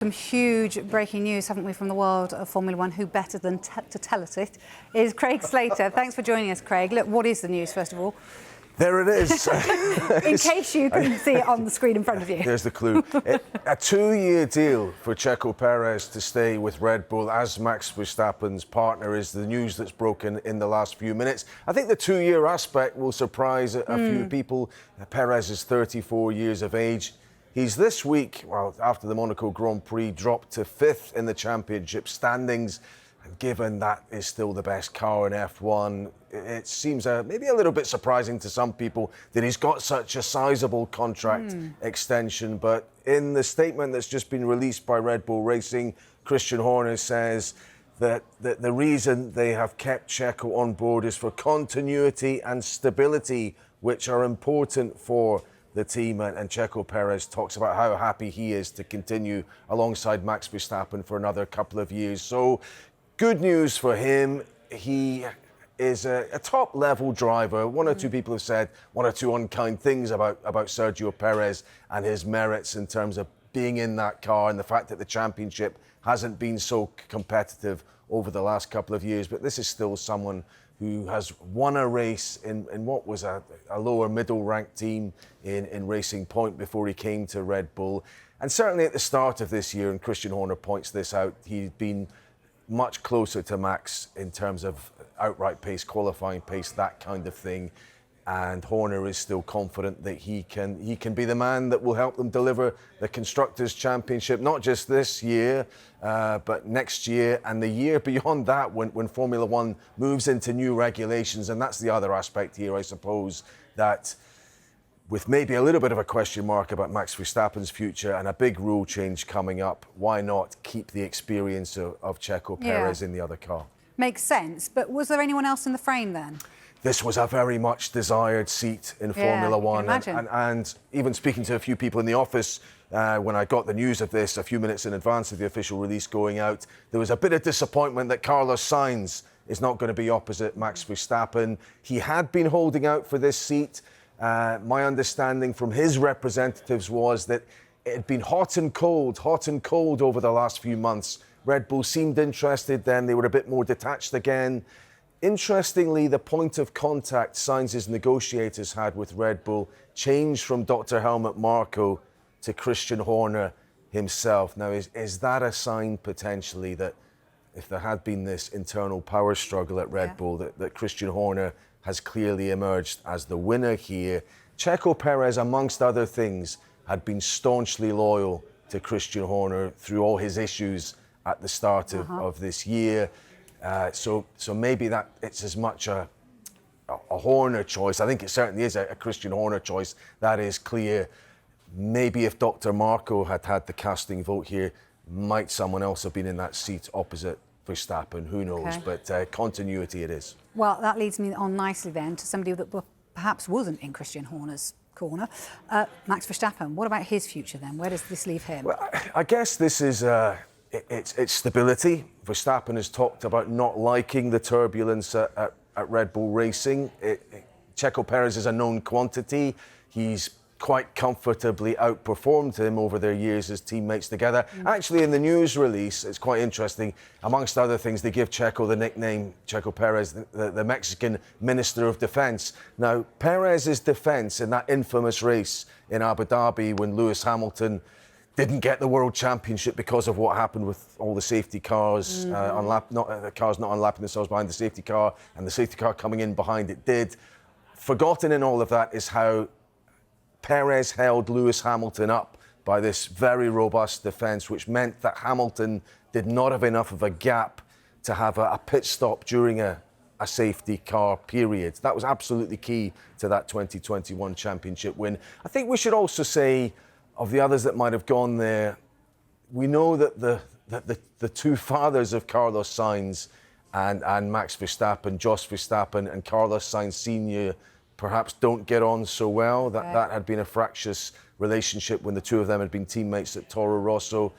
Some huge breaking news, haven't we, from the world of Formula One? Who better than to tell us it is Craig Slater. Thanks for joining us, Craig. Look, what is the news, first of all? There it is. In case you couldn't see it on the screen in front of you. There's the clue. A 2-year deal for Sergio Perez to stay with Red Bull as Max Verstappen's partner is the news that's broken in the last few minutes. I think the 2-year aspect will surprise a few people. Perez is 34 years of age. He's this week, well, after the Monaco Grand Prix, dropped to 5th in the championship standings. And given that is still the best car in F1, it seems maybe a little bit surprising to some people that he's got such a sizable contract extension. But in the statement that's just been released by Red Bull Racing, Christian Horner says that the reason they have kept Checo on board is for continuity and stability, which are important for the team. And Sergio Perez talks about how happy he is to continue alongside Max Verstappen for another couple of years. So good news for him. He is a top-level driver. One or two people have said one or two unkind things about Sergio Perez and his merits in terms of being in that car and the fact that the championship hasn't been so competitive over the last couple of years. But this is still someone who has won a race in what was a lower middle-ranked team in Racing Point before he came to Red Bull. And certainly at the start of this year, and Christian Horner points this out, he'd been much closer to Max in terms of outright pace, qualifying pace, that kind of thing. And Horner is still confident that he can be the man that will help them deliver the Constructors' Championship, not just this year, but next year and the year beyond that when Formula One moves into new regulations. And that's the other aspect here, I suppose, that with maybe a little bit of a question mark about Max Verstappen's future and a big rule change coming up, why not keep the experience of Sergio Perez in the other car? Makes sense. But was there anyone else in the frame then? This was a very much desired seat in Formula One. And even speaking to a few people in the office, when I got the news of this a few minutes in advance of the official release going out, there was a bit of disappointment that Carlos Sainz is not going to be opposite Max Verstappen. He had been holding out for this seat. My understanding from his representatives was that it had been hot and cold over the last few months. Red Bull seemed interested then, they were a bit more detached again. Interestingly, the point of contact Sainz's negotiators had with Red Bull changed from Dr. Helmut Marko to Christian Horner himself. Now, is that a sign potentially that if there had been this internal power struggle at Red Bull, that Christian Horner has clearly emerged as the winner here? Sergio Perez, amongst other things, had been staunchly loyal to Christian Horner through all his issues at the start of this year. So maybe that it's as much a Horner choice. I think it certainly is a Christian Horner choice. That is clear. Maybe if Dr. Marko had the casting vote here, might someone else have been in that seat opposite Verstappen? Who knows? But continuity it is. Well, that leads me on nicely then to somebody that perhaps wasn't in Christian Horner's corner. Max Verstappen. What about his future then? Where does this leave him? Well, I guess this is it's stability. Verstappen has talked about not liking the turbulence at Red Bull Racing. Sergio Perez is a known quantity. He's quite comfortably outperformed him over their years as teammates together. Actually, in the news release, it's quite interesting. Amongst other things, they give Checo the nickname, Sergio Perez, the Mexican Minister of Defense. Now, Perez's defense in that infamous race in Abu Dhabi when Lewis Hamilton didn't get the World Championship because of what happened with all the safety cars, the cars not unlapping themselves behind the safety car, and the safety car coming in behind it did. Forgotten in all of that is how Perez held Lewis Hamilton up by this very robust defence, which meant that Hamilton did not have enough of a gap to have a pit stop during a safety car period. That was absolutely key to that 2021 championship win. I think we should also say, of the others that might have gone there, we know that the two fathers of Carlos Sainz and Max Verstappen, Jos Verstappen and Carlos Sainz Sr., perhaps don't get on so well. That had been a fractious relationship when the two of them had been teammates at Toro Rosso.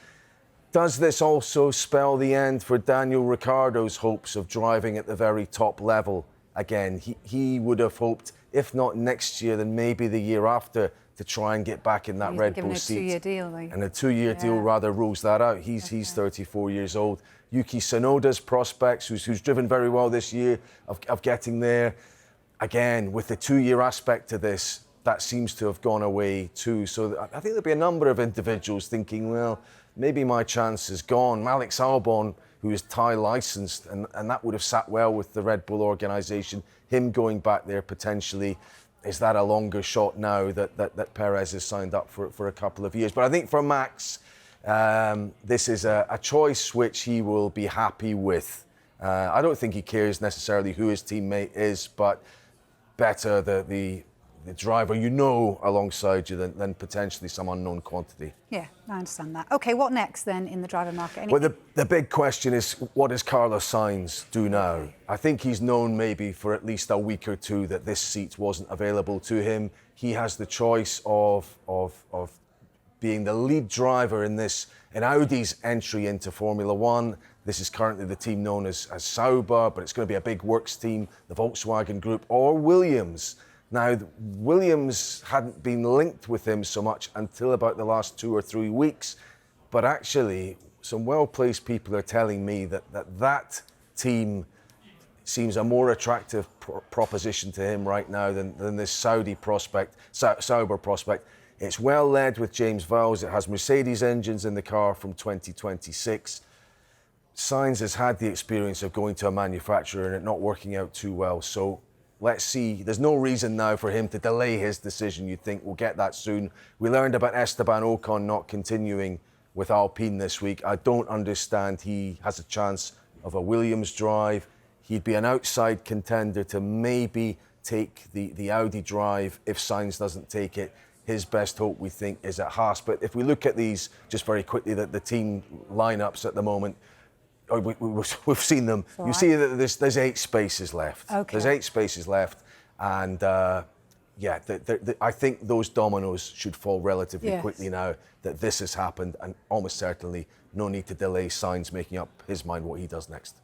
Does this also spell the end for Daniel Ricciardo's hopes of driving at the very top level again? He would have hoped, if not next year, then maybe the year after, to try and get back in that He's Red given Bull a seat. 2-year deal, though. And a 2-year deal rather rules that out. He's 34 years old. Yuki Tsunoda's prospects, who's driven very well this year, of getting there. Again, with the 2-year aspect to this, that seems to have gone away too. So I think there'll be a number of individuals thinking, well, maybe my chance is gone. Alex Albon, who is Thai licensed, and that would have sat well with the Red Bull organisation. Him going back there potentially, is that a longer shot now that Perez has signed up for a couple of years? But I think for Max, this is a choice which he will be happy with. I don't think he cares necessarily who his teammate is, but better the driver alongside you than potentially some unknown quantity. Yeah, I understand that. OK, what next then in the driver market? Well, the big question is, what does Carlos Sainz do now? I think he's known maybe for at least a week or two that this seat wasn't available to him. He has the choice of being the lead driver in Audi's entry into Formula One. This is currently the team known as Sauber, but it's going to be a big works team, the Volkswagen Group, or Williams. Now, Williams hadn't been linked with him so much until about the last 2 or 3 weeks, but actually some well-placed people are telling me that team seems a more attractive proposition to him right now than this Sauber prospect. It's well led with James Vowles. It has Mercedes engines in the car from 2026. Sainz has had the experience of going to a manufacturer and it not working out too well. So let's see. There's no reason now for him to delay his decision. You'd think we'll get that soon. We learned about Esteban Ocon not continuing with Alpine this week. I don't understand. He has a chance of a Williams drive. He'd be an outside contender to maybe take the Audi drive if Sainz doesn't take it. His best hope, we think, is at Haas. But if we look at these just very quickly, the team lineups at the moment, we've seen them. You see that there's 8 spaces left. Okay. There's 8 spaces left, and I think those dominoes should fall relatively quickly now that this has happened, and almost certainly no need to delay Sainz making up his mind what he does next.